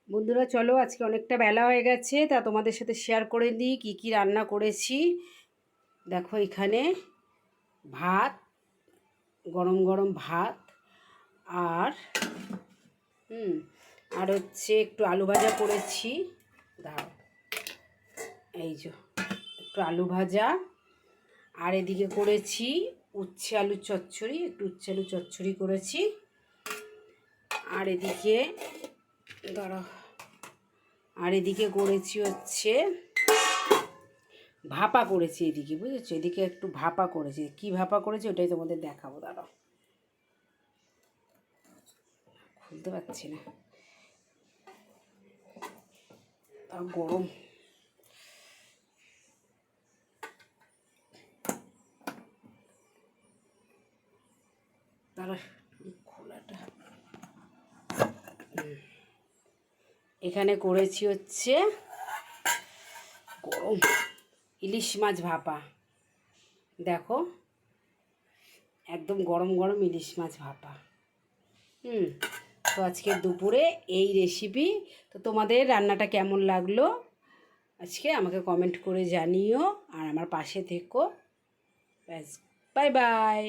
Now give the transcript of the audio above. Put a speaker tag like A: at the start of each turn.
A: বন্ধুরা চলো, আজকে অনেকটা বেলা হয়ে গেছে, তা তোমাদের সাথে শেয়ার করে দিই কী কী রান্না করেছি। দেখো এখানে ভাত, গরম গরম ভাত, আর আর হচ্ছে একটু আলু ভাজা করেছি। দাঁড়াও, এই যে একটু আলু ভাজা, আর এদিকে করেছি উচ্ছে আলুর চচ্চড়ি, একটু উচ্ছে আলু চচ্চড়ি করেছি। আর এদিকে দাঁড়াও, আর এদিকে করেছি হচ্ছে ভাপা করেছি, এদিকে বুঝেছো, এদিকে একটু ভাপা করেছি। কি ভাপা করেছি ওটাই তোমাদের দেখাবো। দাঁড়াও, খুলতে পারছি না, তাও গরম। দাঁড়া, খোলাটা এখানে করেছি হচ্ছে গরম ইলিশ মাছ ভাপা। দেখো একদম গরম গরম ইলিশ মাছ ভাপা। তো আজকে দুপুরে এই রেসিপি। তো তোমাদের রান্নাটা কেমন লাগলো আজকে আমাকে কমেন্ট করে জানিও, আর আমার পাশে থেকো। ব্যাস, বাই বাই।